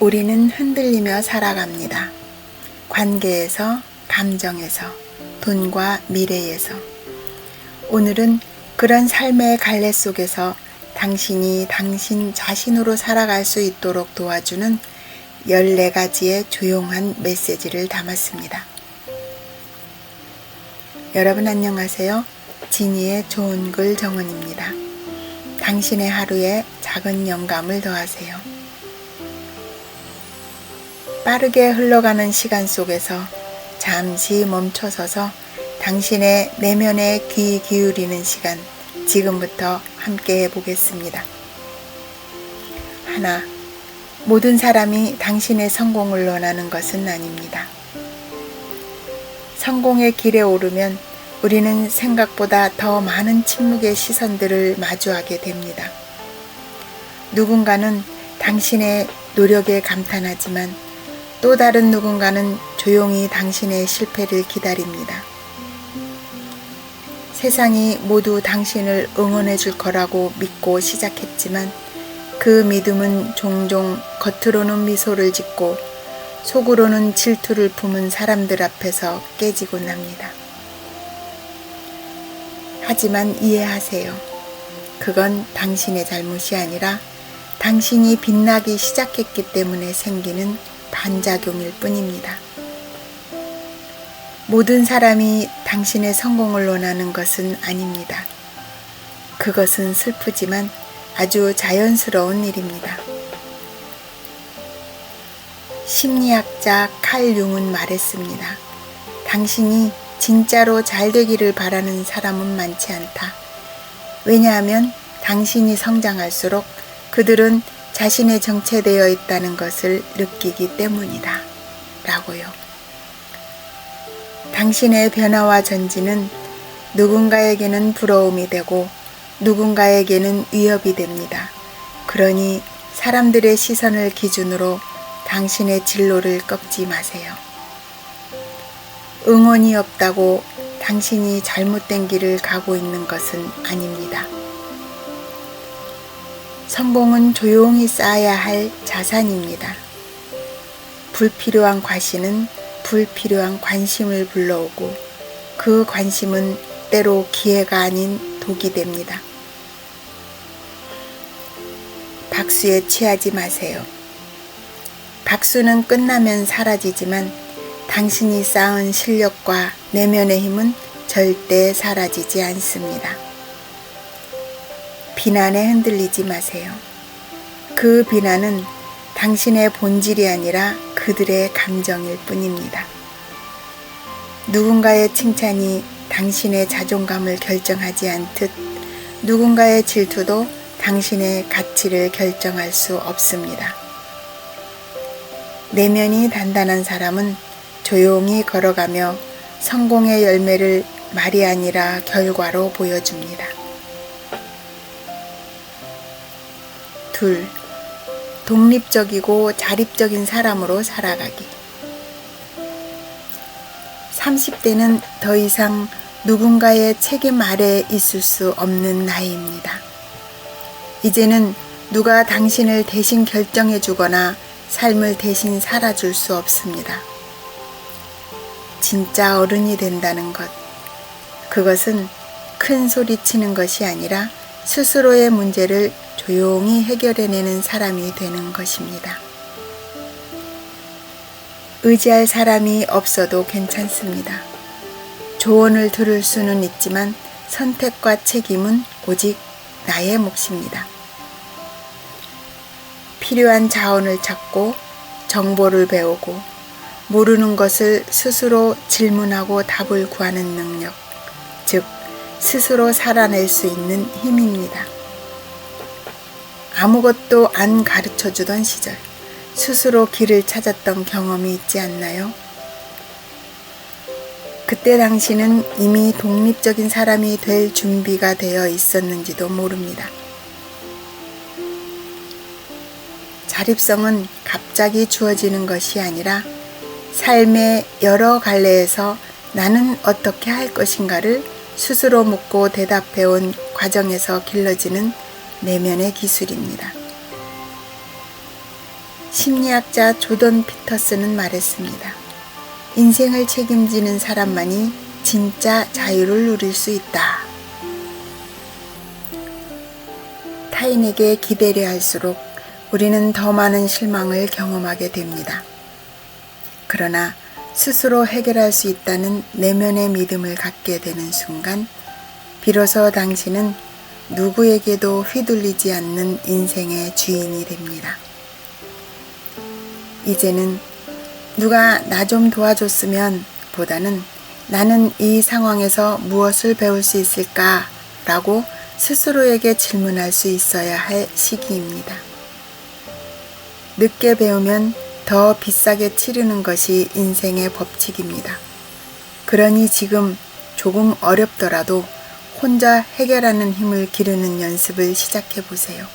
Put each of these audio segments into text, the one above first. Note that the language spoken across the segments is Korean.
우리는 흔들리며 살아갑니다. 관계에서, 감정에서, 돈과 미래에서. 오늘은 그런 삶의 갈래 속에서 당신이 당신 자신으로 살아갈 수 있도록 도와주는 14가지의 조용한 메시지를 담았습니다. 여러분 안녕하세요. 지니의 좋은 글 정원입니다. 당신의 하루에 작은 영감을 더하세요. 빠르게 흘러가는 시간 속에서 잠시 멈춰서서 당신의 내면에 귀 기울이는 시간, 지금부터 함께 해보겠습니다. 하나, 모든 사람이 당신의 성공을 원하는 것은 아닙니다. 성공의 길에 오르면 우리는 생각보다 더 많은 침묵의 시선들을 마주하게 됩니다. 누군가는 당신의 노력에 감탄하지만 또 다른 누군가는 조용히 당신의 실패를 기다립니다. 세상이 모두 당신을 응원해 줄 거라고 믿고 시작했지만 그 믿음은 종종 겉으로는 미소를 짓고 속으로는 질투를 품은 사람들 앞에서 깨지곤 합니다. 하지만 이해하세요. 그건 당신의 잘못이 아니라 당신이 빛나기 시작했기 때문에 생기는 반작용일 뿐입니다. 모든 사람이 당신의 성공을 원하는 것은 아닙니다. 그것은 슬프지만 아주 자연스러운 일입니다. 심리학자 칼 융은 말했습니다. 당신이 진짜로 잘 되기를 바라는 사람은 많지 않다. 왜냐하면 당신이 성장할수록 그들은 자신의 정체되어 있다는 것을 느끼기 때문이다. 라고요. 당신의 변화와 전진은 누군가에게는 부러움이 되고 누군가에게는 위협이 됩니다. 그러니 사람들의 시선을 기준으로 당신의 진로를 꺾지 마세요. 응원이 없다고 당신이 잘못된 길을 가고 있는 것은 아닙니다. 성공은 조용히 쌓아야 할 자산입니다. 불필요한 과시는 불필요한 관심을 불러오고 그 관심은 때로 기회가 아닌 독이 됩니다. 박수에 취하지 마세요. 박수는 끝나면 사라지지만 당신이 쌓은 실력과 내면의 힘은 절대 사라지지 않습니다. 비난에 흔들리지 마세요. 그 비난은 당신의 본질이 아니라 그들의 감정일 뿐입니다. 누군가의 칭찬이 당신의 자존감을 결정하지 않듯 누군가의 질투도 당신의 가치를 결정할 수 없습니다. 내면이 단단한 사람은 조용히 걸어가며 성공의 열매를 말이 아니라 결과로 보여줍니다. 둘, 독립적이고 자립적인 사람으로 살아가기. 30대는 더 이상 누군가의 책임 아래 있을 수 없는 나이입니다. 이제는 누가 당신을 대신 결정해 주거나 삶을 대신 살아줄 수 없습니다. 진짜 어른이 된다는 것, 그것은 큰 소리 치는 것이 아니라 스스로의 문제를 조용히 해결해내는 사람이 되는 것입니다. 의지할 사람이 없어도 괜찮습니다. 조언을 들을 수는 있지만 선택과 책임은 오직 나의 몫입니다. 필요한 자원을 찾고 정보를 배우고 모르는 것을 스스로 질문하고 답을 구하는 능력, 즉 스스로 살아낼 수 있는 힘입니다. 아무것도 안 가르쳐주던 시절 스스로 길을 찾았던 경험이 있지 않나요? 그때 당신은 이미 독립적인 사람이 될 준비가 되어 있었는지도 모릅니다. 자립성은 갑자기 주어지는 것이 아니라 삶의 여러 갈래에서 나는 어떻게 할 것인가를 스스로 묻고 대답해온 과정에서 길러지는 내면의 기술입니다. 심리학자 조던 피터슨은 말했습니다. 인생을 책임지는 사람만이 진짜 자유를 누릴 수 있다. 타인에게 기대려 할수록 우리는 더 많은 실망을 경험하게 됩니다. 그러나 스스로 해결할 수 있다는 내면의 믿음을 갖게 되는 순간 비로소 당신은 누구에게도 휘둘리지 않는 인생의 주인이 됩니다. 이제는 누가 나 좀 도와줬으면 보다는 나는 이 상황에서 무엇을 배울 수 있을까? 라고 스스로에게 질문할 수 있어야 할 시기입니다. 늦게 배우면 더 비싸게 치르는 것이 인생의 법칙입니다. 그러니 지금 조금 어렵더라도 혼자 해결하는 힘을 기르는 연습을 시작해 보세요.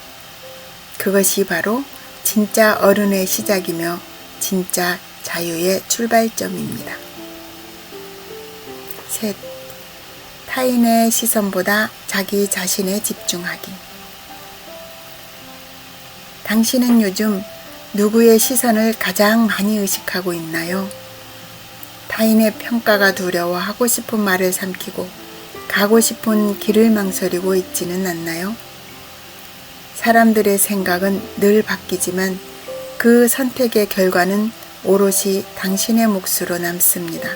그것이 바로 진짜 어른의 시작이며 진짜 자유의 출발점입니다. 셋, 타인의 시선보다 자기 자신에 집중하기. 당신은 요즘 누구의 시선을 가장 많이 의식하고 있나요? 타인의 평가가 두려워 하고 싶은 말을 삼키고 가고 싶은 길을 망설이고 있지는 않나요? 사람들의 생각은 늘 바뀌지만 그 선택의 결과는 오롯이 당신의 몫으로 남습니다.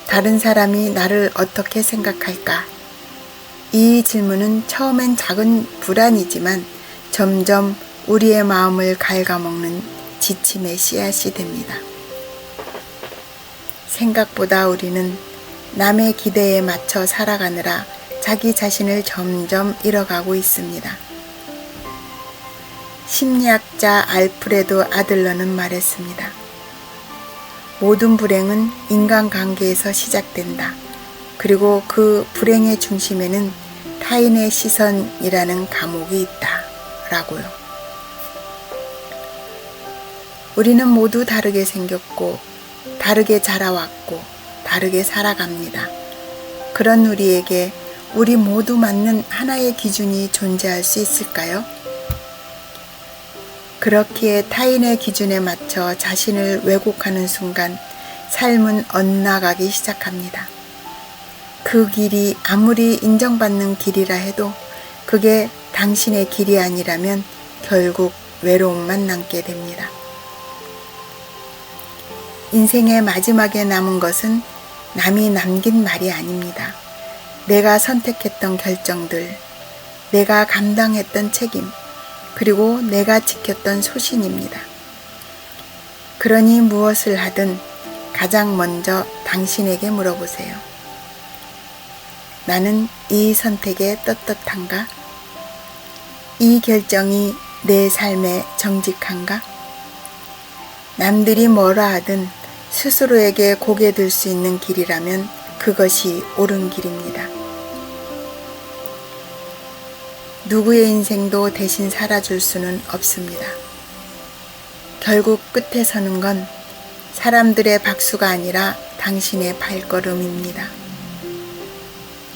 다른 사람이 나를 어떻게 생각할까? 이 질문은 처음엔 작은 불안이지만 점점 우리의 마음을 갉아먹는 지침의 씨앗이 됩니다. 생각보다 우리는 남의 기대에 맞춰 살아가느라 자기 자신을 점점 잃어가고 있습니다. 심리학자 알프레도 아들러는 말했습니다. 모든 불행은 인간관계에서 시작된다. 그리고 그 불행의 중심에는 타인의 시선이라는 감옥이 있다. 라고요. 우리는 모두 다르게 생겼고 다르게 자라왔고 다르게 살아갑니다. 그런 우리에게 우리 모두 맞는 하나의 기준이 존재할 수 있을까요? 그렇기에 타인의 기준에 맞춰 자신을 왜곡하는 순간 삶은 엇나가기 시작합니다. 그 길이 아무리 인정받는 길이라 해도 그게 당신의 길이 아니라면 결국 외로움만 남게 됩니다. 인생의 마지막에 남은 것은 남이 남긴 말이 아닙니다. 내가 선택했던 결정들, 내가 감당했던 책임, 그리고 내가 지켰던 소신입니다. 그러니 무엇을 하든 가장 먼저 당신에게 물어보세요. 나는 이 선택에 떳떳한가? 이 결정이 내 삶에 정직한가? 남들이 뭐라 하든 스스로에게 고개 들 수 있는 길이라면 그것이 옳은 길입니다. 누구의 인생도 대신 살아줄 수는 없습니다. 결국 끝에 서는 건 사람들의 박수가 아니라 당신의 발걸음입니다.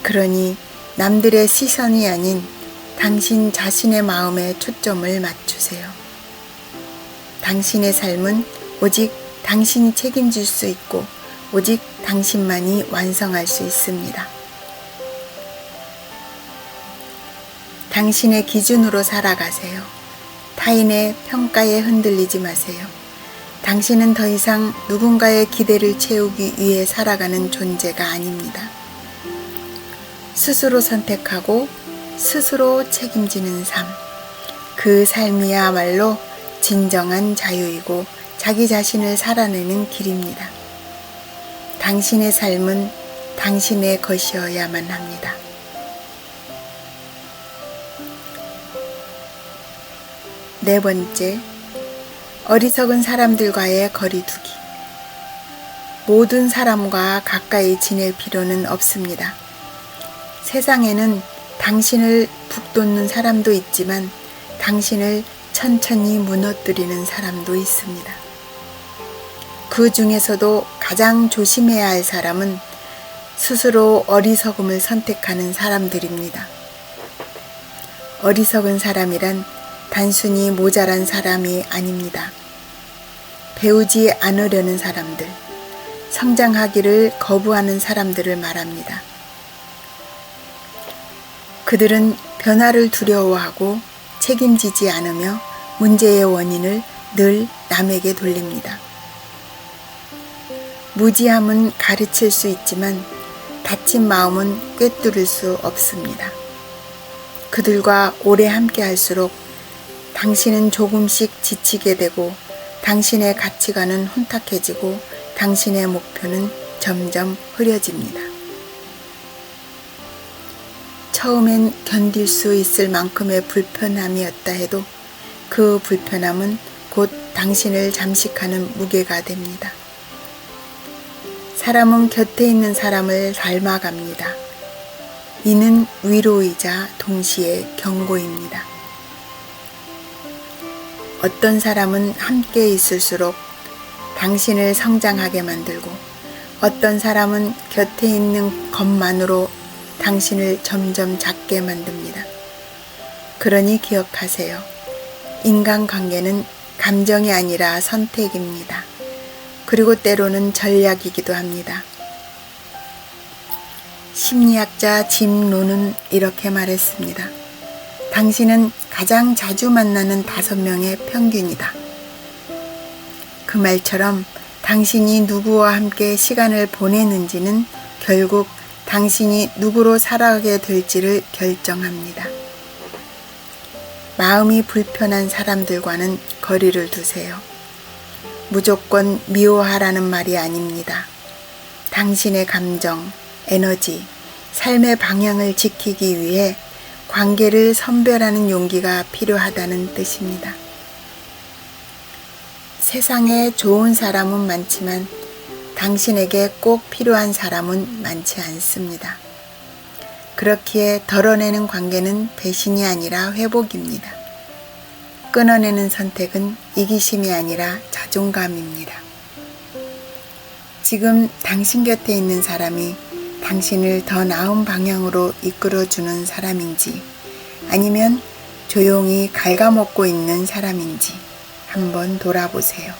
그러니 남들의 시선이 아닌 당신 자신의 마음에 초점을 맞추세요. 당신의 삶은 오직 당신이 책임질 수 있고 오직 당신만이 완성할 수 있습니다. 당신의 기준으로 살아가세요. 타인의 평가에 흔들리지 마세요. 당신은 더 이상 누군가의 기대를 채우기 위해 살아가는 존재가 아닙니다. 스스로 선택하고 스스로 책임지는 삶. 그 삶이야말로 진정한 자유이고 자기 자신을 살아내는 길입니다. 당신의 삶은 당신의 것이어야만 합니다. 네 번째, 어리석은 사람들과의 거리두기. 모든 사람과 가까이 지낼 필요는 없습니다. 세상에는 당신을 북돋는 사람도 있지만 당신을 천천히 무너뜨리는 사람도 있습니다. 그 중에서도 가장 조심해야 할 사람은 스스로 어리석음을 선택하는 사람들입니다. 어리석은 사람이란 단순히 모자란 사람이 아닙니다. 배우지 않으려는 사람들, 성장하기를 거부하는 사람들을 말합니다. 그들은 변화를 두려워하고 책임지지 않으며 문제의 원인을 늘 남에게 돌립니다. 무지함은 가르칠 수 있지만 다친 마음은 꿰뚫을 수 없습니다. 그들과 오래 함께 할수록 당신은 조금씩 지치게 되고 당신의 가치관은 혼탁해지고 당신의 목표는 점점 흐려집니다. 처음엔 견딜 수 있을 만큼의 불편함이었다 해도 그 불편함은 곧 당신을 잠식하는 무게가 됩니다. 사람은 곁에 있는 사람을 닮아갑니다. 이는 위로이자 동시에 경고입니다. 어떤 사람은 함께 있을수록 당신을 성장하게 만들고 어떤 사람은 곁에 있는 것만으로 당신을 점점 작게 만듭니다. 그러니 기억하세요. 인간관계는 감정이 아니라 선택입니다. 그리고 때로는 전략이기도 합니다. 심리학자 짐 론은 이렇게 말했습니다. 당신은 가장 자주 만나는 5명의 평균이다. 그 말처럼 당신이 누구와 함께 시간을 보내는지는 결국 당신이 누구로 살아가게 될지를 결정합니다. 마음이 불편한 사람들과는 거리를 두세요. 무조건 미워하라는 말이 아닙니다. 당신의 감정, 에너지, 삶의 방향을 지키기 위해 관계를 선별하는 용기가 필요하다는 뜻입니다. 세상에 좋은 사람은 많지만 당신에게 꼭 필요한 사람은 많지 않습니다. 그렇기에 덜어내는 관계는 배신이 아니라 회복입니다. 끊어내는 선택은 이기심이 아니라 자존감입니다. 지금 당신 곁에 있는 사람이 당신을 더 나은 방향으로 이끌어주는 사람인지 아니면 조용히 갉아먹고 있는 사람인지 한번 돌아보세요.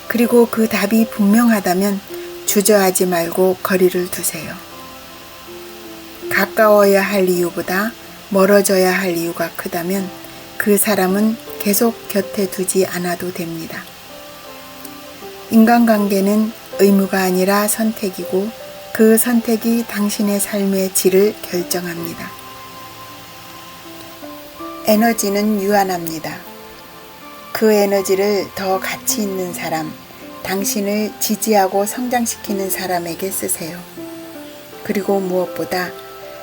그리고 그 답이 분명하다면 주저하지 말고 거리를 두세요. 가까워야 할 이유보다 멀어져야 할 이유가 크다면 그 사람은 계속 곁에 두지 않아도 됩니다. 인간관계는 의무가 아니라 선택이고 그 선택이 당신의 삶의 질을 결정합니다. 에너지는 유한합니다. 그 에너지를 더 가치 있는 사람, 당신을 지지하고 성장시키는 사람에게 쓰세요. 그리고 무엇보다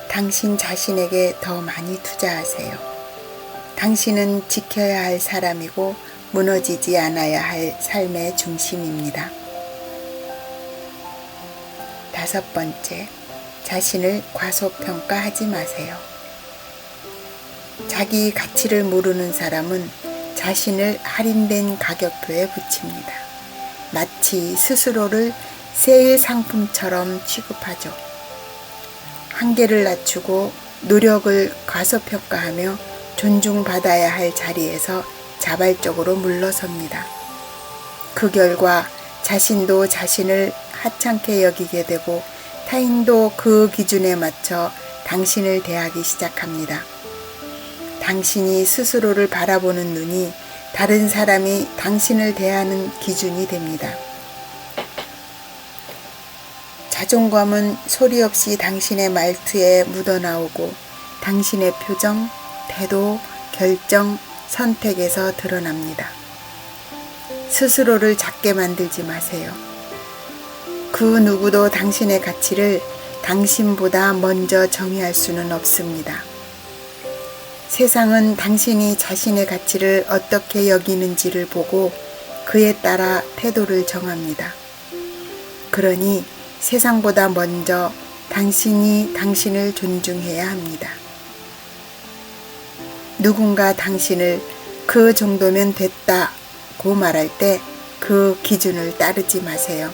당신 자신에게 더 많이 투자하세요. 당신은 지켜야 할 사람이고 무너지지 않아야 할 삶의 중심입니다. 5번째, 자신을 과소평가하지 마세요. 자기 가치를 모르는 사람은 자신을 할인된 가격표에 붙입니다. 마치 스스로를 세일 상품처럼 취급하죠. 한계를 낮추고 노력을 과소평가하며 존중받아야 할 자리에서 자발적으로 물러섭니다. 그 결과 자신도 자신을 하찮게 여기게 되고 타인도 그 기준에 맞춰 당신을 대하기 시작합니다. 당신이 스스로를 바라보는 눈이 다른 사람이 당신을 대하는 기준이 됩니다. 자존감은 소리 없이 당신의 말투에 묻어나오고 당신의 표정, 태도, 결정, 선택에서 드러납니다. 스스로를 작게 만들지 마세요. 그 누구도 당신의 가치를 당신보다 먼저 정의할 수는 없습니다. 세상은 당신이 자신의 가치를 어떻게 여기는지를 보고 그에 따라 태도를 정합니다. 그러니 세상보다 먼저 당신이 당신을 존중해야 합니다. 누군가 당신을 그 정도면 됐다고 말할 때 그 기준을 따르지 마세요.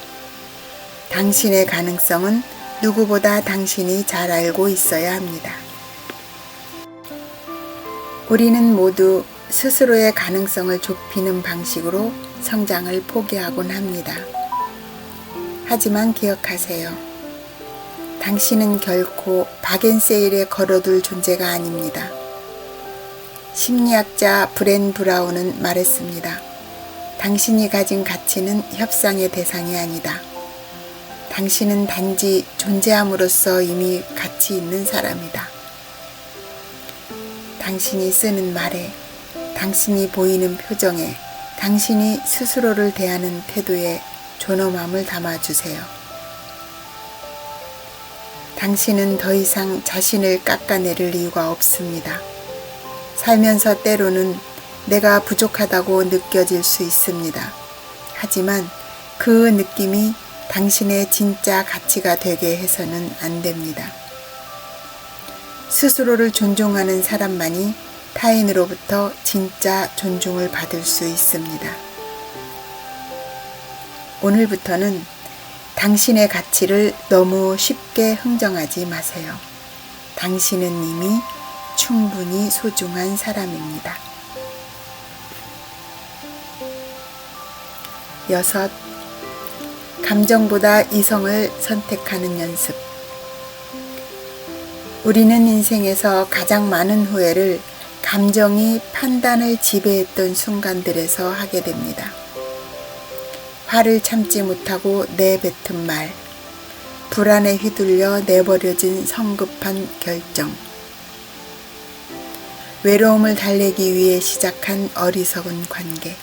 당신의 가능성은 누구보다 당신이 잘 알고 있어야 합니다. 우리는 모두 스스로의 가능성을 좁히는 방식으로 성장을 포기하곤 합니다. 하지만 기억하세요. 당신은 결코 박앤세일에 걸어둘 존재가 아닙니다. 심리학자 브렌 브라운은 말했습니다. 당신이 가진 가치는 협상의 대상이 아니다. 당신은 단지 존재함으로써 이미 가치 있는 사람이다. 당신이 쓰는 말에, 당신이 보이는 표정에, 당신이 스스로를 대하는 태도에 존엄함을 담아주세요. 당신은 더 이상 자신을 깎아내릴 이유가 없습니다. 살면서 때로는 내가 부족하다고 느껴질 수 있습니다. 하지만 그 느낌이 당신의 진짜 가치가 되게 해서는 안 됩니다. 스스로를 존중하는 사람만이 타인으로부터 진짜 존중을 받을 수 있습니다. 오늘부터는 당신의 가치를 너무 쉽게 흥정하지 마세요. 당신은 이미 충분히 소중한 사람입니다. 6. 감정보다 이성을 선택하는 연습. 우리는 인생에서 가장 많은 후회를 감정이 판단을 지배했던 순간들에서 하게 됩니다. 화를 참지 못하고 내뱉은 말, 불안에 휘둘려 내버려진 성급한 결정, 외로움을 달래기 위해 시작한 어리석은 관계.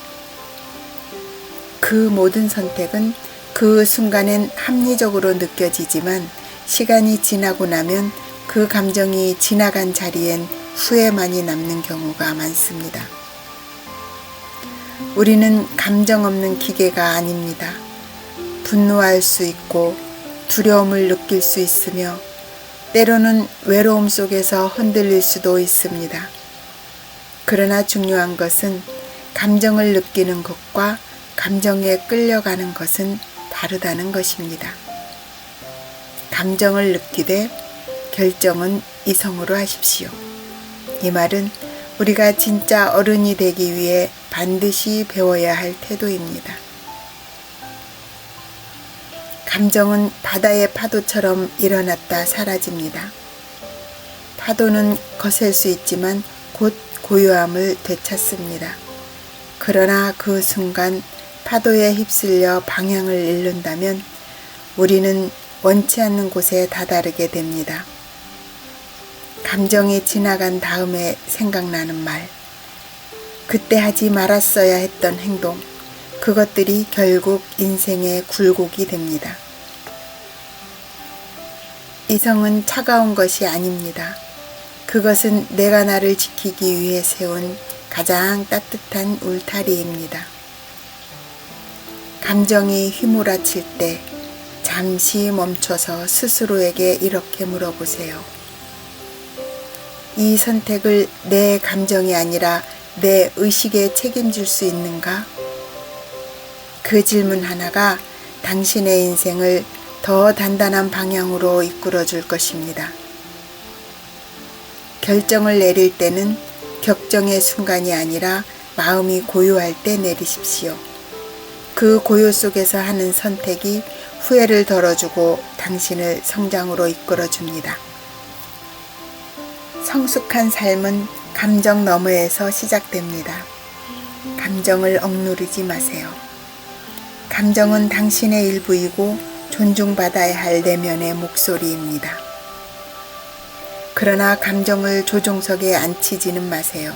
그 모든 선택은 그 순간엔 합리적으로 느껴지지만 시간이 지나고 나면 그 감정이 지나간 자리엔 후회만이 남는 경우가 많습니다. 우리는 감정 없는 기계가 아닙니다. 분노할 수 있고 두려움을 느낄 수 있으며 때로는 외로움 속에서 흔들릴 수도 있습니다. 그러나 중요한 것은 감정을 느끼는 것과 감정에 끌려가는 것은 다르다는 것입니다. 감정을 느끼되 결정은 이성으로 하십시오. 이 말은 우리가 진짜 어른이 되기 위해 반드시 배워야 할 태도입니다. 감정은 바다의 파도처럼 일어났다 사라집니다. 파도는 거셀 수 있지만 곧 고요함을 되찾습니다. 그러나 그 순간 파도에 휩쓸려 방향을 잃는다면 우리는 원치 않는 곳에 다다르게 됩니다. 감정이 지나간 다음에 생각나는 말, 그때 하지 말았어야 했던 행동, 그것들이 결국 인생의 굴곡이 됩니다. 이성은 차가운 것이 아닙니다. 그것은 내가 나를 지키기 위해 세운 가장 따뜻한 울타리입니다. 감정이 휘몰아칠 때 잠시 멈춰서 스스로에게 이렇게 물어보세요. 이 선택을 내 감정이 아니라 내 의식에 책임질 수 있는가? 그 질문 하나가 당신의 인생을 더 단단한 방향으로 이끌어 줄 것입니다. 결정을 내릴 때는 격정의 순간이 아니라 마음이 고요할 때 내리십시오. 그 고요 속에서 하는 선택이 후회를 덜어주고 당신을 성장으로 이끌어 줍니다. 성숙한 삶은 감정 너머에서 시작됩니다. 감정을 억누르지 마세요. 감정은 당신의 일부이고 존중받아야 할 내면의 목소리입니다. 그러나 감정을 조종석에 앉히지는 마세요.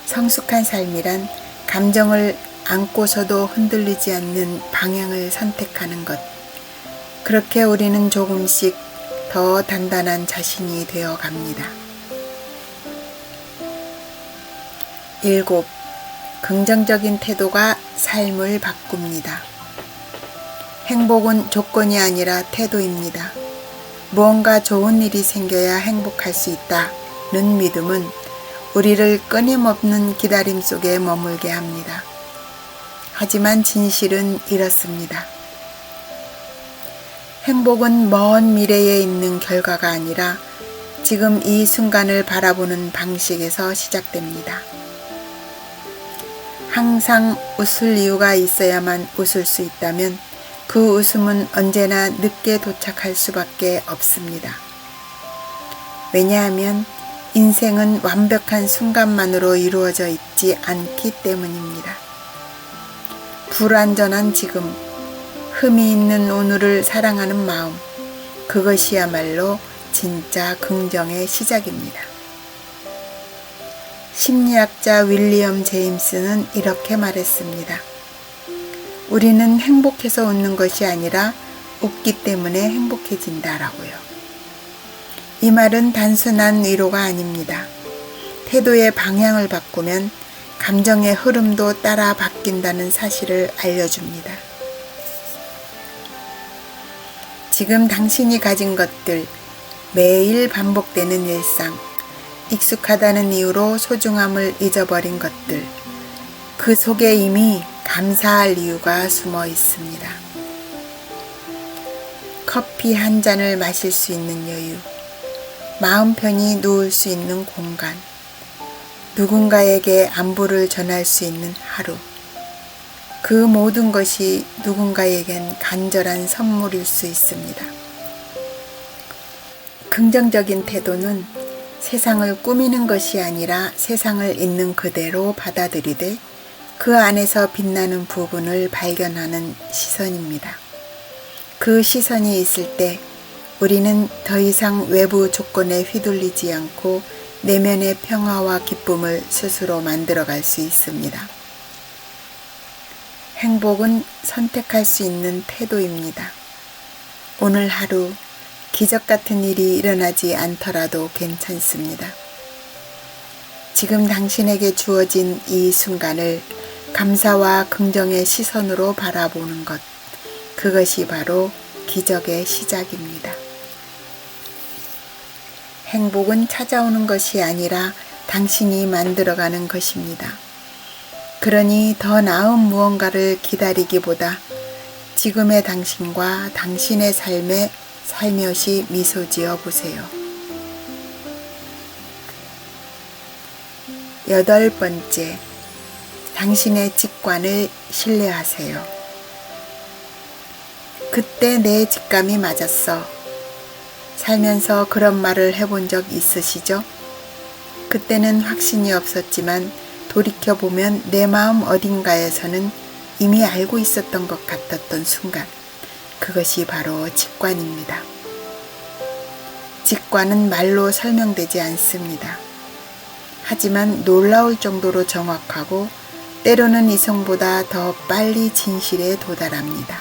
성숙한 삶이란 감정을 안고서도 흔들리지 않는 방향을 선택하는 것. 그렇게 우리는 조금씩 더 단단한 자신이 되어 갑니다. 7. 긍정적인 태도가 삶을 바꿉니다. 행복은 조건이 아니라 태도입니다. 무언가 좋은 일이 생겨야 행복할 수 있다는 믿음은 우리를 끊임없는 기다림 속에 머물게 합니다. 하지만 진실은 이렇습니다. 행복은 먼 미래에 있는 결과가 아니라 지금 이 순간을 바라보는 방식에서 시작됩니다. 항상 웃을 이유가 있어야만 웃을 수 있다면 그 웃음은 언제나 늦게 도착할 수밖에 없습니다. 왜냐하면 인생은 완벽한 순간만으로 이루어져 있지 않기 때문입니다. 불완전한 지금, 흠이 있는 오늘을 사랑하는 마음, 그것이야말로 진짜 긍정의 시작입니다. 심리학자 윌리엄 제임스는 이렇게 말했습니다. 우리는 행복해서 웃는 것이 아니라 웃기 때문에 행복해진다라고요. 이 말은 단순한 위로가 아닙니다. 태도의 방향을 바꾸면 감정의 흐름도 따라 바뀐다는 사실을 알려줍니다. 지금 당신이 가진 것들, 매일 반복되는 일상, 익숙하다는 이유로 소중함을 잊어버린 것들, 그 속에 이미 감사할 이유가 숨어 있습니다. 커피 한 잔을 마실 수 있는 여유, 마음 편히 누울 수 있는 공간, 누군가에게 안부를 전할 수 있는 하루, 그 모든 것이 누군가에겐 간절한 선물일 수 있습니다. 긍정적인 태도는 세상을 꾸미는 것이 아니라 세상을 있는 그대로 받아들이되 그 안에서 빛나는 부분을 발견하는 시선입니다. 그 시선이 있을 때 우리는 더 이상 외부 조건에 휘둘리지 않고 내면의 평화와 기쁨을 스스로 만들어갈 수 있습니다. 행복은 선택할 수 있는 태도입니다. 오늘 하루 기적 같은 일이 일어나지 않더라도 괜찮습니다. 지금 당신에게 주어진 이 순간을 감사와 긍정의 시선으로 바라보는 것, 그것이 바로 기적의 시작입니다. 행복은 찾아오는 것이 아니라 당신이 만들어가는 것입니다. 그러니 더 나은 무언가를 기다리기보다 지금의 당신과 당신의 삶에 살며시 미소 지어 보세요. 8번째, 당신의 직관을 신뢰하세요. 그때 내 직감이 맞았어. 살면서 그런 말을 해본 적 있으시죠? 그때는 확신이 없었지만 돌이켜보면 내 마음 어딘가에서는 이미 알고 있었던 것 같았던 순간, 그것이 바로 직관입니다. 직관은 말로 설명되지 않습니다. 하지만 놀라울 정도로 정확하고 때로는 이성보다 더 빨리 진실에 도달합니다.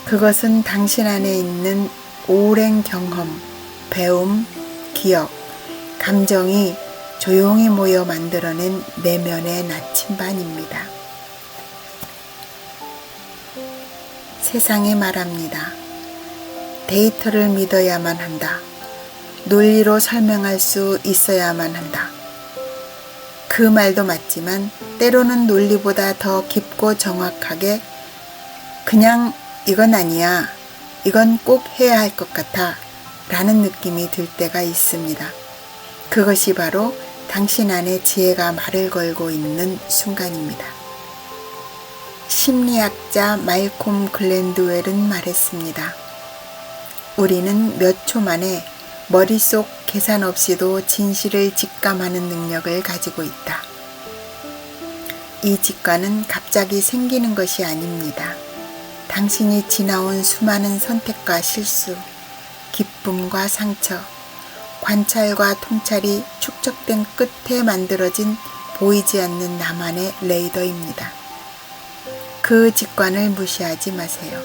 그것은 당신 안에 있는 오랜 경험, 배움, 기억, 감정이 조용히 모여 만들어낸 내면의 나침반입니다. 세상이 말합니다. 데이터를 믿어야만 한다. 논리로 설명할 수 있어야만 한다. 그 말도 맞지만 때로는 논리보다 더 깊고 정확하게 그냥 이건 아니야, 이건 꼭 해야 할 것 같아 라는 느낌이 들 때가 있습니다. 그것이 바로 당신 안에 지혜가 말을 걸고 있는 순간입니다. 심리학자 말콤 글랜드웰은 말했습니다. 우리는 몇 초 만에 머릿속 계산 없이도 진실을 직감하는 능력을 가지고 있다. 이 직관은 갑자기 생기는 것이 아닙니다. 당신이 지나온 수많은 선택과 실수, 기쁨과 상처, 관찰과 통찰이 축적된 끝에 만들어진 보이지 않는 나만의 레이더입니다. 그 직관을 무시하지 마세요.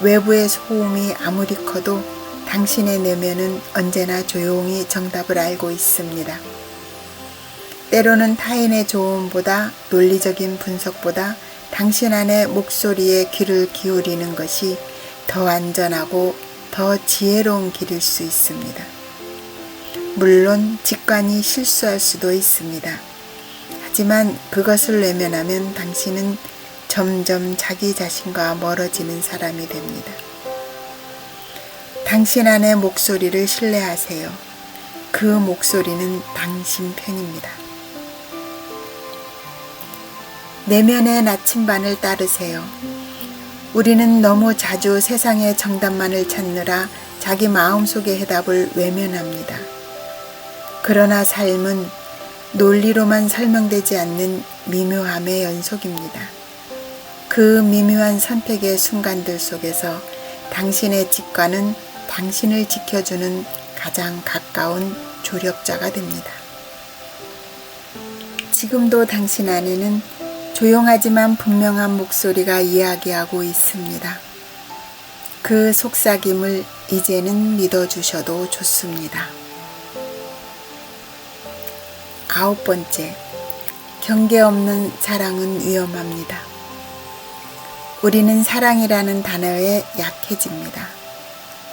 외부의 소음이 아무리 커도 당신의 내면은 언제나 조용히 정답을 알고 있습니다. 때로는 타인의 조언보다 논리적인 분석보다 당신 안의 목소리에 귀를 기울이는 것이 더 안전하고 더 지혜로운 길일 수 있습니다. 물론 직관이 실수할 수도 있습니다. 하지만 그것을 외면하면 당신은 점점 자기 자신과 멀어지는 사람이 됩니다. 당신 안의 목소리를 신뢰하세요. 그 목소리는 당신 편입니다. 내면의 나침반을 따르세요. 우리는 너무 자주 세상의 정답만을 찾느라 자기 마음속의 해답을 외면합니다. 그러나 삶은 논리로만 설명되지 않는 미묘함의 연속입니다. 그 미묘한 선택의 순간들 속에서 당신의 직관은 당신을 지켜주는 가장 가까운 조력자가 됩니다. 지금도 당신 안에는 조용하지만 분명한 목소리가 이야기하고 있습니다. 그 속삭임을 이제는 믿어주셔도 좋습니다. 9번째, 경계 없는 사랑은 위험합니다. 우리는 사랑이라는 단어에 약해집니다.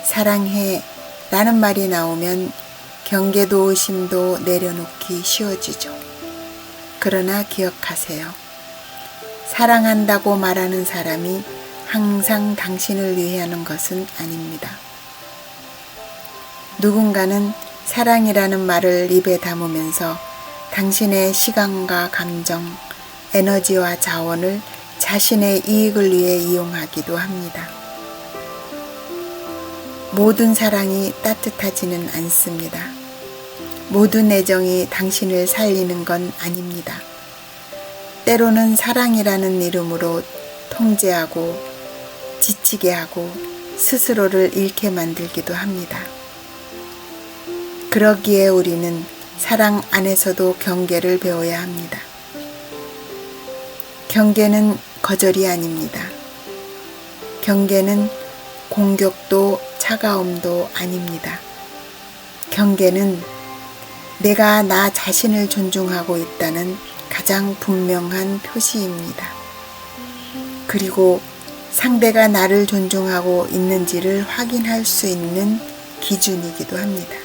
사랑해 라는 말이 나오면 경계도 의심도 내려놓기 쉬워지죠. 그러나 기억하세요. 사랑한다고 말하는 사람이 항상 당신을 위해 하는 것은 아닙니다. 누군가는 사랑이라는 말을 입에 담으면서 당신의 시간과 감정, 에너지와 자원을 자신의 이익을 위해 이용하기도 합니다. 모든 사랑이 따뜻하지는 않습니다. 모든 애정이 당신을 살리는 건 아닙니다. 때로는 사랑이라는 이름으로 통제하고 지치게 하고 스스로를 잃게 만들기도 합니다. 그러기에 우리는 사랑 안에서도 경계를 배워야 합니다. 경계는 거절이 아닙니다. 경계는 공격도 차가움도 아닙니다. 경계는 내가 나 자신을 존중하고 있다는 가장 분명한 표시입니다. 그리고 상대가 나를 존중하고 있는지를 확인할 수 있는 기준이기도 합니다.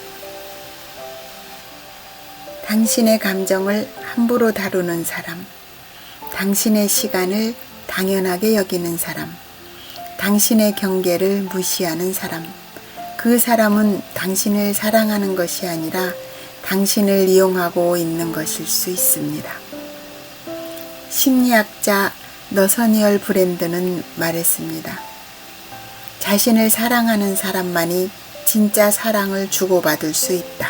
당신의 감정을 함부로 다루는 사람, 당신의 시간을 당연하게 여기는 사람, 당신의 경계를 무시하는 사람, 그 사람은 당신을 사랑하는 것이 아니라 당신을 이용하고 있는 것일 수 있습니다. 심리학자 너서니얼 브랜드는 말했습니다. 자신을 사랑하는 사람만이 진짜 사랑을 주고받을 수 있다.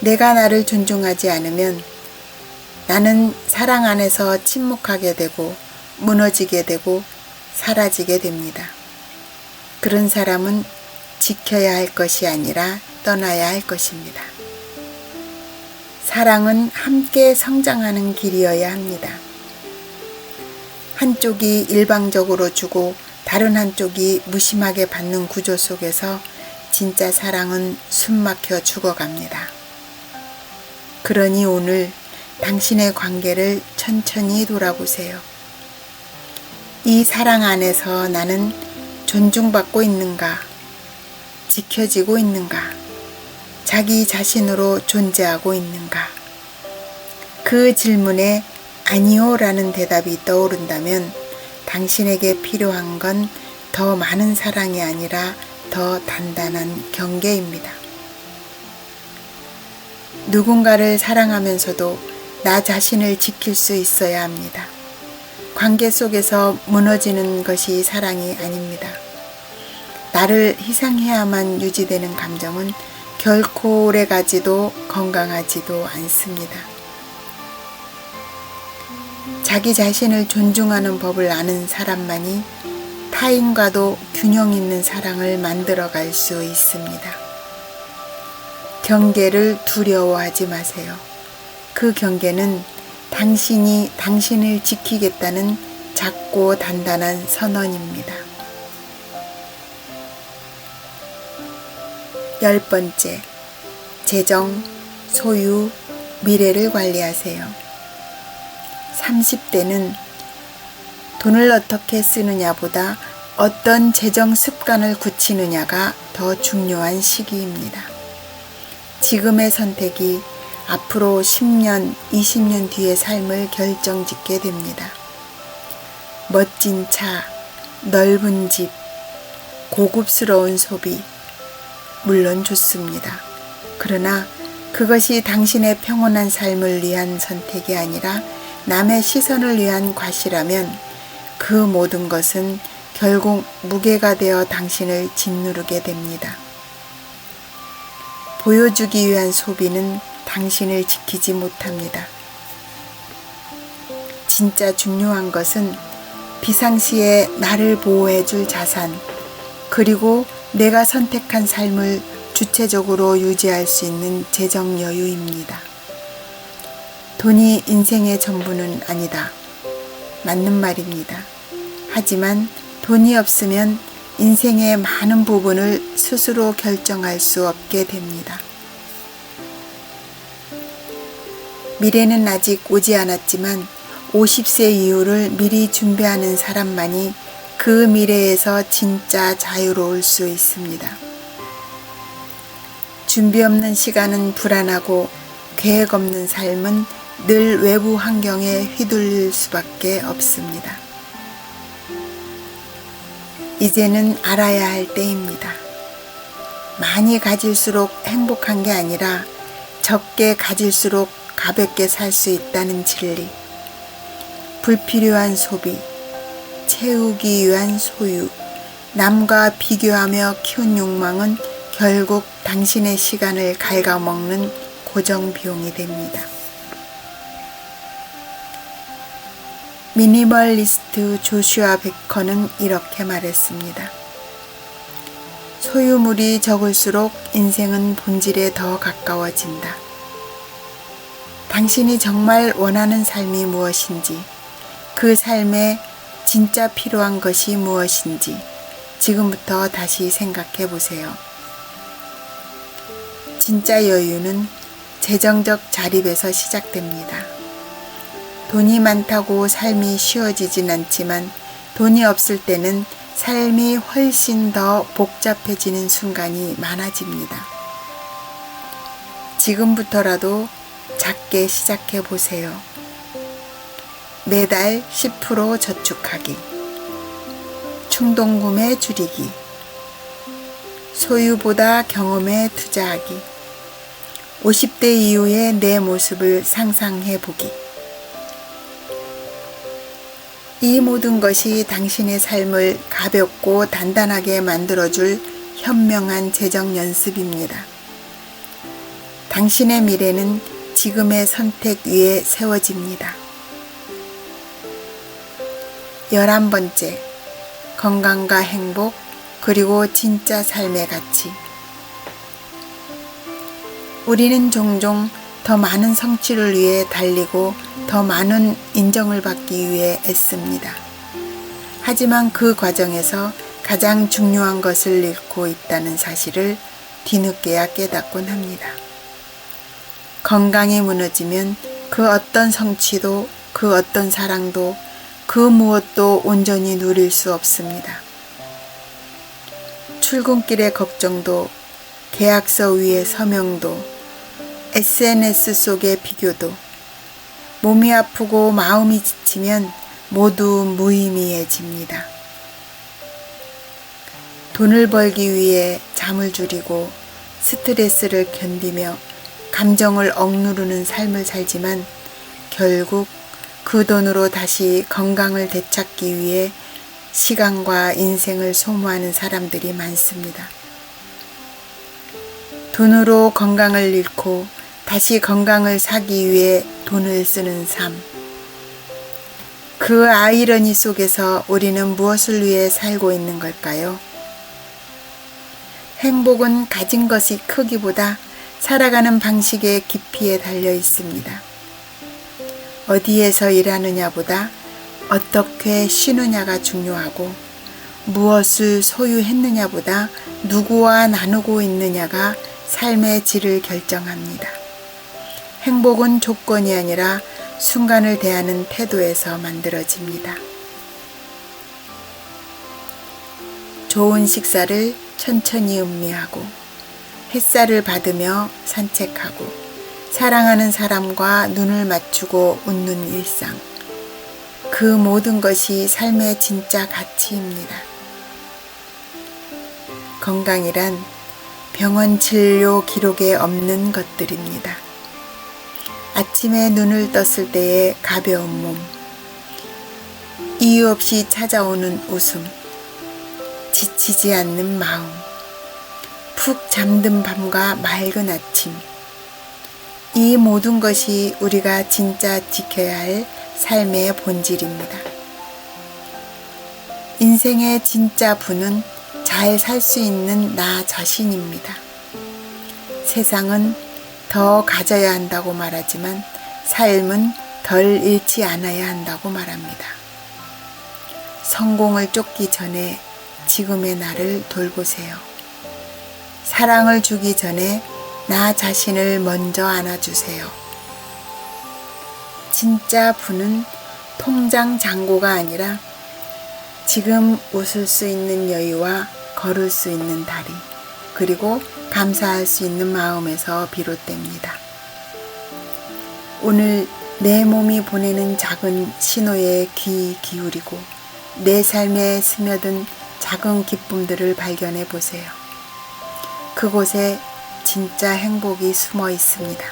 내가 나를 존중하지 않으면 나는 사랑 안에서 침묵하게 되고 무너지게 되고 사라지게 됩니다. 그런 사람은 지켜야 할 것이 아니라 떠나야 할 것입니다. 사랑은 함께 성장하는 길이어야 합니다. 한쪽이 일방적으로 주고 다른 한쪽이 무심하게 받는 구조 속에서 진짜 사랑은 숨막혀 죽어갑니다. 그러니 오늘 당신의 관계를 천천히 돌아보세요. 이 사랑 안에서 나는 존중받고 있는가? 지켜지고 있는가? 자기 자신으로 존재하고 있는가? 그 질문에 아니요라는 대답이 떠오른다면 당신에게 필요한 건 더 많은 사랑이 아니라 더 단단한 경계입니다. 누군가를 사랑하면서도 나 자신을 지킬 수 있어야 합니다. 관계 속에서 무너지는 것이 사랑이 아닙니다. 나를 희생해야만 유지되는 감정은 결코 오래가지도 건강하지도 않습니다. 자기 자신을 존중하는 법을 아는 사람만이 타인과도 균형 있는 사랑을 만들어갈 수 있습니다. 경계를 두려워하지 마세요. 그 경계는 당신이 당신을 지키겠다는 작고 단단한 선언입니다. 10번째, 재정, 소유, 미래를 관리하세요. 30대는 돈을 어떻게 쓰느냐보다 어떤 재정 습관을 굳히느냐가 더 중요한 시기입니다. 지금의 선택이 앞으로 10년, 20년 뒤의 삶을 결정짓게 됩니다. 멋진 차, 넓은 집, 고급스러운 소비, 물론 좋습니다. 그러나 그것이 당신의 평온한 삶을 위한 선택이 아니라 남의 시선을 위한 과시라면 그 모든 것은 결국 무게가 되어 당신을 짓누르게 됩니다. 보여주기 위한 소비는 당신을 지키지 못합니다. 진짜 중요한 것은 비상시에 나를 보호해줄 자산, 그리고 내가 선택한 삶을 주체적으로 유지할 수 있는 재정 여유입니다. 돈이 인생의 전부는 아니다. 맞는 말입니다. 하지만 돈이 없으면 인생의 많은 부분을 스스로 결정할 수 없게 됩니다. 미래는 아직 오지 않았지만 50세 이후를 미리 준비하는 사람만이 그 미래에서 진짜 자유로울 수 있습니다. 준비 없는 시간은 불안하고 계획 없는 삶은 늘 외부 환경에 휘둘릴 수밖에 없습니다. 이제는 알아야 할 때입니다. 많이 가질수록 행복한 게 아니라 적게 가질수록 가볍게 살 수 있다는 진리. 불필요한 소비, 채우기 위한 소유, 남과 비교하며 키운 욕망은 결국 당신의 시간을 갉아먹는 고정 비용이 됩니다. 미니멀리스트 조슈아 베커는 이렇게 말했습니다. 소유물이 적을수록 인생은 본질에 더 가까워진다. 당신이 정말 원하는 삶이 무엇인지, 그 삶에 진짜 필요한 것이 무엇인지 지금부터 다시 생각해 보세요. 진짜 여유는 재정적 자립에서 시작됩니다. 돈이 많다고 삶이 쉬워지진 않지만 돈이 없을 때는 삶이 훨씬 더 복잡해지는 순간이 많아집니다. 지금부터라도 작게 시작해 보세요. 매달 10% 저축하기, 충동구매 줄이기, 소유보다 경험에 투자하기, 50대 이후의 내 모습을 상상해 보기. 이 모든 것이 당신의 삶을 가볍고 단단하게 만들어줄 현명한 재정 연습입니다. 당신의 미래는 지금의 선택 위에 세워집니다. 11번째, 건강과 행복, 그리고 진짜 삶의 가치. 우리는 종종 더 많은 성취를 위해 달리고 더 많은 인정을 받기 위해 애씁니다. 하지만 그 과정에서 가장 중요한 것을 잃고 있다는 사실을 뒤늦게야 깨닫곤 합니다. 건강이 무너지면 그 어떤 성취도, 그 어떤 사랑도, 그 무엇도 온전히 누릴 수 없습니다. 출근길의 걱정도, 계약서 위의 서명도, SNS 속의 비교도, 몸이 아프고 마음이 지치면 모두 무의미해집니다. 돈을 벌기 위해 잠을 줄이고 스트레스를 견디며 감정을 억누르는 삶을 살지만 결국 그 돈으로 다시 건강을 되찾기 위해 시간과 인생을 소모하는 사람들이 많습니다. 돈으로 건강을 잃고 다시 건강을 사기 위해 돈을 쓰는 삶. 그 아이러니 속에서 우리는 무엇을 위해 살고 있는 걸까요? 행복은 가진 것이 크기보다 살아가는 방식의 깊이에 달려 있습니다. 어디에서 일하느냐보다 어떻게 쉬느냐가 중요하고, 무엇을 소유했느냐보다 누구와 나누고 있느냐가 삶의 질을 결정합니다. 행복은 조건이 아니라 순간을 대하는 태도에서 만들어집니다. 좋은 식사를 천천히 음미하고, 햇살을 받으며 산책하고, 사랑하는 사람과 눈을 맞추고 웃는 일상. 그 모든 것이 삶의 진짜 가치입니다. 건강이란 병원 진료 기록에 없는 것들입니다. 아침에 눈을 떴을 때의 가벼운 몸, 이유 없이 찾아오는 웃음, 지치지 않는 마음, 푹 잠든 밤과 맑은 아침, 이 모든 것이 우리가 진짜 지켜야 할 삶의 본질입니다. 인생의 진짜 부는 잘 살 수 있는 나 자신입니다. 세상은 더 가져야 한다고 말하지만 삶은 덜 잃지 않아야 한다고 말합니다. 성공을 쫓기 전에 지금의 나를 돌보세요. 사랑을 주기 전에 나 자신을 먼저 안아주세요. 진짜 부는 통장 잔고가 아니라 지금 웃을 수 있는 여유와 걸을 수 있는 다리, 그리고 감사할 수 있는 마음에서 비롯됩니다. 오늘 내 몸이 보내는 작은 신호에 귀 기울이고 내 삶에 스며든 작은 기쁨들을 발견해 보세요. 그곳에 진짜 행복이 숨어 있습니다.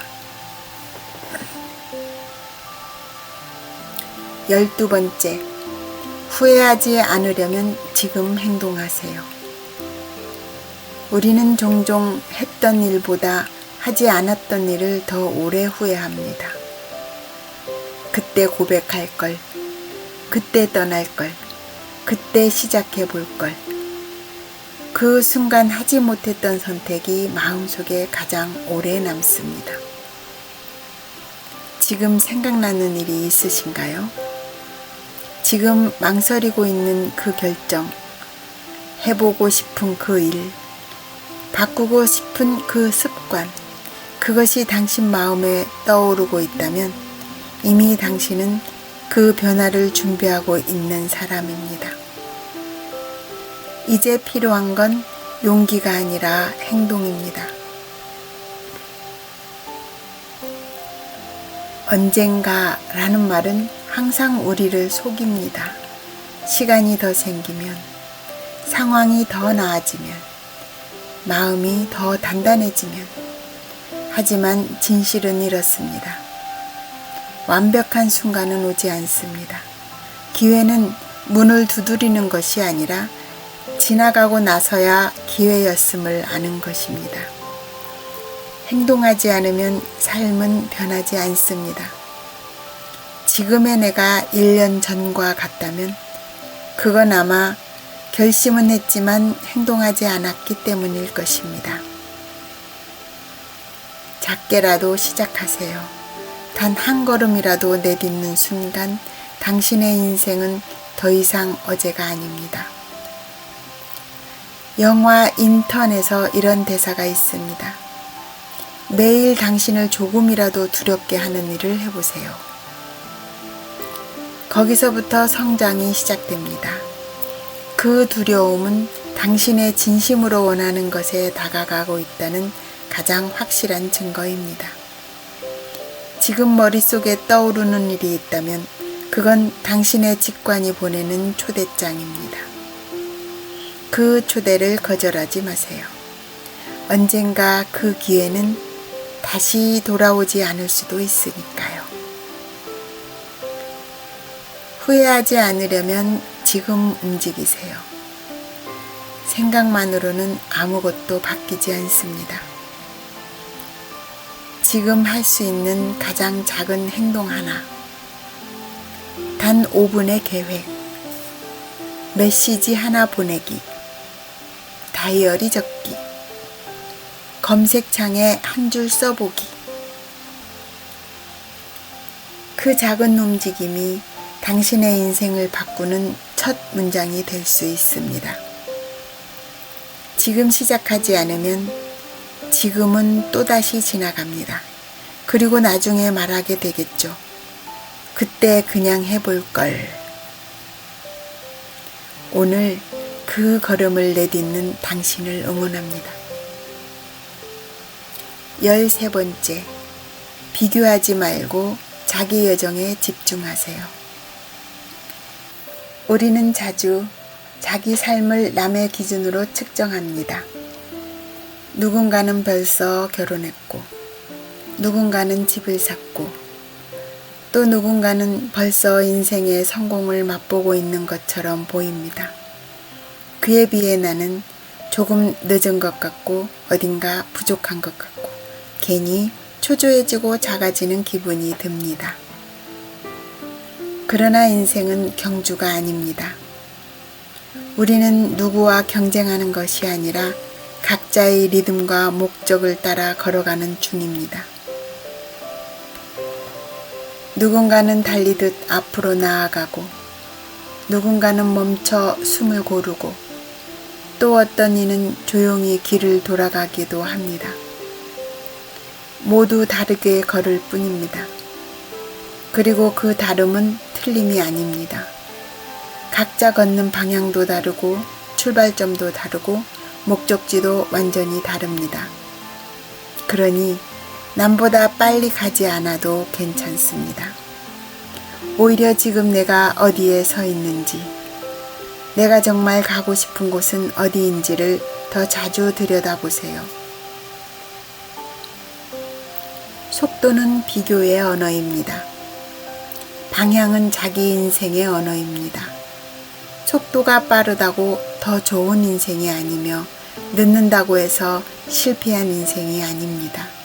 12번째, 후회하지 않으려면 지금 행동하세요. 우리는 종종 했던 일보다 하지 않았던 일을 더 오래 후회합니다. 그때 고백할 걸, 그때 떠날 걸, 그때 시작해 볼 걸. 그 순간 하지 못했던 선택이 마음속에 가장 오래 남습니다. 지금 생각나는 일이 있으신가요? 지금 망설이고 있는 그 결정, 해보고 싶은 그 일, 바꾸고 싶은 그 습관, 그것이 당신 마음에 떠오르고 있다면 이미 당신은 그 변화를 준비하고 있는 사람입니다. 이제 필요한 건 용기가 아니라 행동입니다. 언젠가라는 말은 항상 우리를 속입니다. 시간이 더 생기면, 상황이 더 나아지면, 마음이 더 단단해지면. 하지만 진실은 이렇습니다. 완벽한 순간은 오지 않습니다. 기회는 문을 두드리는 것이 아니라 지나가고 나서야 기회였음을 아는 것입니다. 행동하지 않으면 삶은 변하지 않습니다. 지금의 내가 1년 전과 같다면 그건 아마 결심은 했지만 행동하지 않았기 때문일 것입니다. 작게라도 시작하세요. 단 한 걸음이라도 내딛는 순간 당신의 인생은 더 이상 어제가 아닙니다. 영화 인턴에서 이런 대사가 있습니다. 매일 당신을 조금이라도 두렵게 하는 일을 해보세요. 거기서부터 성장이 시작됩니다. 그 두려움은 당신의 진심으로 원하는 것에 다가가고 있다는 가장 확실한 증거입니다. 지금 머릿속에 떠오르는 일이 있다면 그건 당신의 직관이 보내는 초대장입니다. 그 초대를 거절하지 마세요. 언젠가 그 기회는 다시 돌아오지 않을 수도 있으니까요. 후회하지 않으려면 지금 움직이세요. 생각만으로는 아무것도 바뀌지 않습니다. 지금 할 수 있는 가장 작은 행동 하나, 단 5분의 계획, 메시지 하나 보내기, 다이어리 적기, 검색창에 한 줄 써보기. 그 작은 움직임이 당신의 인생을 바꾸는 첫 문장이 될 수 있습니다. 지금 시작하지 않으면 지금은 또다시 지나갑니다. 그리고 나중에 말하게 되겠죠. 그때 그냥 해볼 걸. 오늘 그 걸음을 내딛는 당신을 응원합니다. 13번째, 비교하지 말고 자기 여정에 집중하세요. 우리는 자주 자기 삶을 남의 기준으로 측정합니다. 누군가는 벌써 결혼했고, 누군가는 집을 샀고, 또 누군가는 벌써 인생의 성공을 맛보고 있는 것처럼 보입니다. 그에 비해 나는 조금 늦은 것 같고 어딘가 부족한 것 같고 괜히 초조해지고 작아지는 기분이 듭니다. 그러나 인생은 경주가 아닙니다. 우리는 누구와 경쟁하는 것이 아니라 각자의 리듬과 목적을 따라 걸어가는 중입니다. 누군가는 달리듯 앞으로 나아가고 누군가는 멈춰 숨을 고르고 또 어떤 이는 조용히 길을 돌아가기도 합니다. 모두 다르게 걸을 뿐입니다. 그리고 그 다름은 틀림이 아닙니다. 각자 걷는 방향도 다르고 출발점도 다르고 목적지도 완전히 다릅니다. 그러니 남보다 빨리 가지 않아도 괜찮습니다. 오히려 지금 내가 어디에 서 있는지, 내가 정말 가고 싶은 곳은 어디인지를 더 자주 들여다보세요. 속도는 비교의 언어입니다. 방향은 자기 인생의 언어입니다. 속도가 빠르다고 더 좋은 인생이 아니며 늦는다고 해서 실패한 인생이 아닙니다.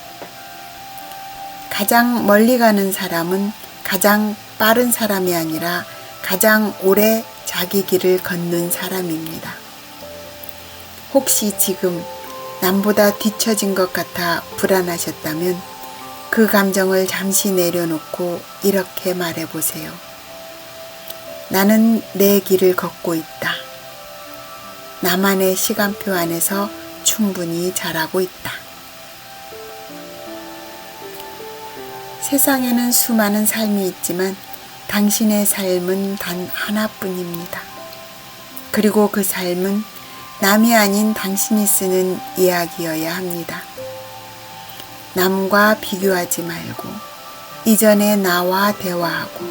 가장 멀리 가는 사람은 가장 빠른 사람이 아니라 가장 오래 자기 길을 걷는 사람입니다. 혹시 지금 남보다 뒤처진 것 같아 불안하셨다면 그 감정을 잠시 내려놓고 이렇게 말해보세요. 나는 내 길을 걷고 있다. 나만의 시간표 안에서 충분히 잘하고 있다. 세상에는 수많은 삶이 있지만 당신의 삶은 단 하나뿐입니다. 그리고 그 삶은 남이 아닌 당신이 쓰는 이야기여야 합니다. 남과 비교하지 말고 이전의 나와 대화하고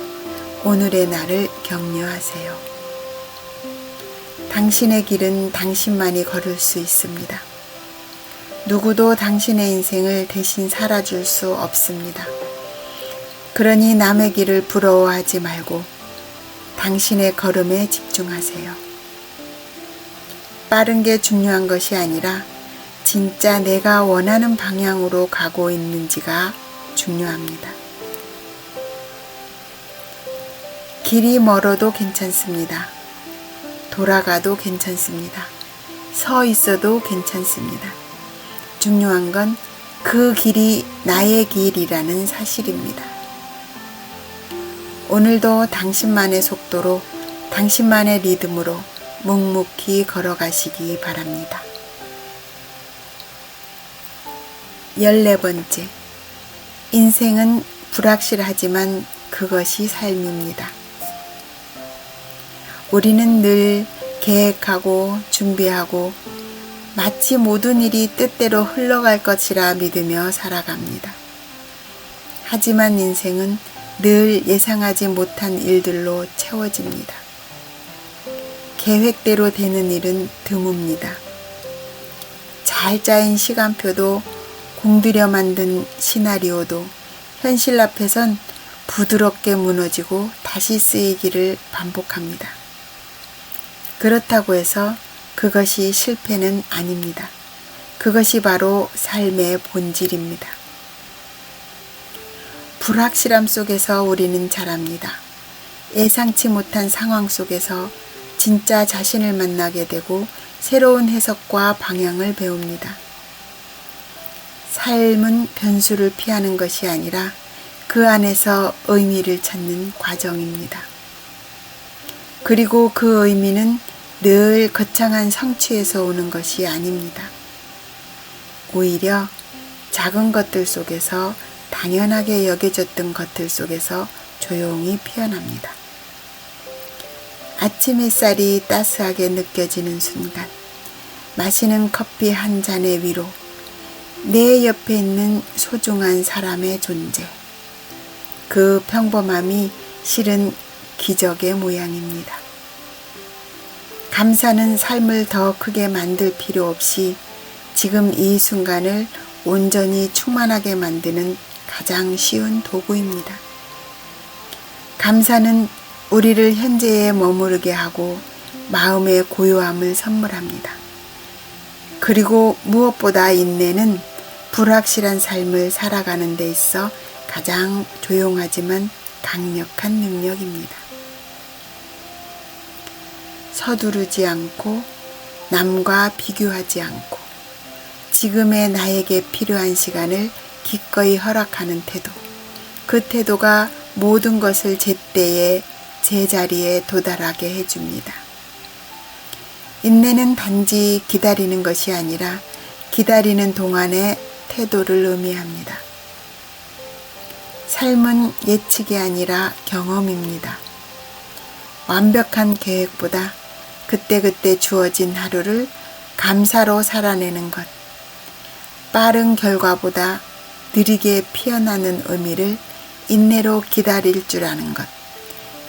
오늘의 나를 격려하세요. 당신의 길은 당신만이 걸을 수 있습니다. 누구도 당신의 인생을 대신 살아줄 수 없습니다. 그러니 남의 길을 부러워하지 말고 당신의 걸음에 집중하세요. 빠른 게 중요한 것이 아니라 진짜 내가 원하는 방향으로 가고 있는지가 중요합니다. 길이 멀어도 괜찮습니다. 돌아가도 괜찮습니다. 서 있어도 괜찮습니다. 중요한 건 그 길이 나의 길이라는 사실입니다. 오늘도 당신만의 속도로 당신만의 리듬으로 묵묵히 걸어가시기 바랍니다. 14번째, 인생은 불확실하지만 그것이 삶입니다. 우리는 늘 계획하고 준비하고 마치 모든 일이 뜻대로 흘러갈 것이라 믿으며 살아갑니다. 하지만 인생은 늘 예상하지 못한 일들로 채워집니다. 계획대로 되는 일은 드뭅니다. 잘 짜인 시간표도 공들여 만든 시나리오도 현실 앞에선 부드럽게 무너지고 다시 쓰이기를 반복합니다. 그렇다고 해서 그것이 실패는 아닙니다. 그것이 바로 삶의 본질입니다. 불확실함 속에서 우리는 자랍니다. 예상치 못한 상황 속에서 진짜 자신을 만나게 되고 새로운 해석과 방향을 배웁니다. 삶은 변수를 피하는 것이 아니라 그 안에서 의미를 찾는 과정입니다. 그리고 그 의미는 늘 거창한 성취에서 오는 것이 아닙니다. 오히려 작은 것들 속에서 당연하게 여겨졌던 것들 속에서 조용히 피어납니다. 아침 햇살이 따스하게 느껴지는 순간, 마시는 커피 한 잔의 위로, 내 옆에 있는 소중한 사람의 존재, 그 평범함이 실은 기적의 모양입니다. 감사는 삶을 더 크게 만들 필요 없이 지금 이 순간을 온전히 충만하게 만드는 가장 쉬운 도구입니다. 감사는 우리를 현재에 머무르게 하고 마음의 고요함을 선물합니다. 그리고 무엇보다 인내는 불확실한 삶을 살아가는 데 있어 가장 조용하지만 강력한 능력입니다. 서두르지 않고 남과 비교하지 않고 지금의 나에게 필요한 시간을 기꺼이 허락하는 태도, 그 태도가 모든 것을 제때에 제자리에 도달하게 해줍니다. 인내는 단지 기다리는 것이 아니라 기다리는 동안의 태도를 의미합니다. 삶은 예측이 아니라 경험입니다. 완벽한 계획보다 그때그때 주어진 하루를 감사로 살아내는 것, 빠른 결과보다 느리게 피어나는 의미를 인내로 기다릴 줄 아는 것,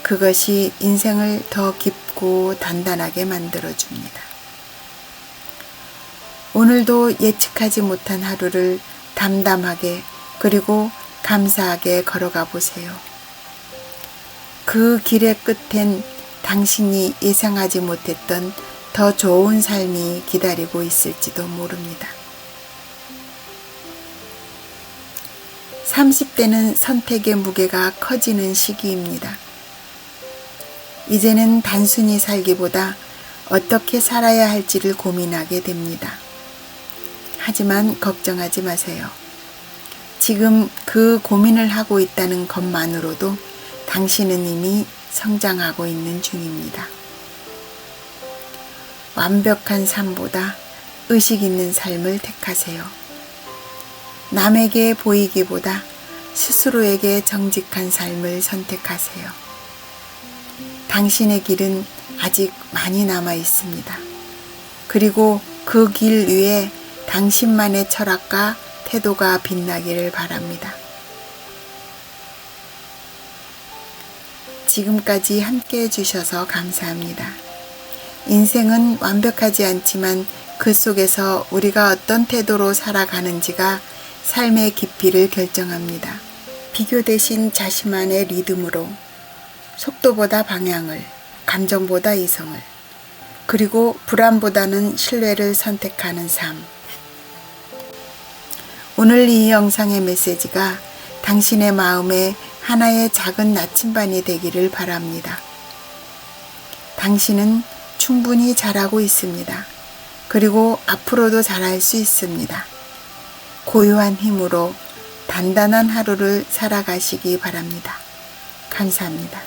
그것이 인생을 더 깊고 단단하게 만들어줍니다. 오늘도 예측하지 못한 하루를 담담하게 그리고 감사하게 걸어가 보세요. 그 길의 끝엔 당신이 예상하지 못했던 더 좋은 삶이 기다리고 있을지도 모릅니다. 30대는 선택의 무게가 커지는 시기입니다. 이제는 단순히 살기보다 어떻게 살아야 할지를 고민하게 됩니다. 하지만 걱정하지 마세요. 지금 그 고민을 하고 있다는 것만으로도 당신은 이미 성장하고 있는 중입니다. 완벽한 삶보다 의식 있는 삶을 택하세요. 남에게 보이기보다 스스로에게 정직한 삶을 선택하세요. 당신의 길은 아직 많이 남아 있습니다. 그리고 그 길 위에 당신만의 철학과 태도가 빛나기를 바랍니다. 지금까지 함께 해주셔서 감사합니다. 인생은 완벽하지 않지만 그 속에서 우리가 어떤 태도로 살아가는지가 삶의 깊이를 결정합니다. 비교 대신 자신만의 리듬으로 속도보다 방향을, 감정보다 이성을, 그리고 불안보다는 신뢰를 선택하는 삶. 오늘 이 영상의 메시지가 당신의 마음에 하나의 작은 나침반이 되기를 바랍니다. 당신은 충분히 잘하고 있습니다. 그리고 앞으로도 잘할 수 있습니다. 고요한 힘으로 단단한 하루를 살아가시기 바랍니다. 감사합니다.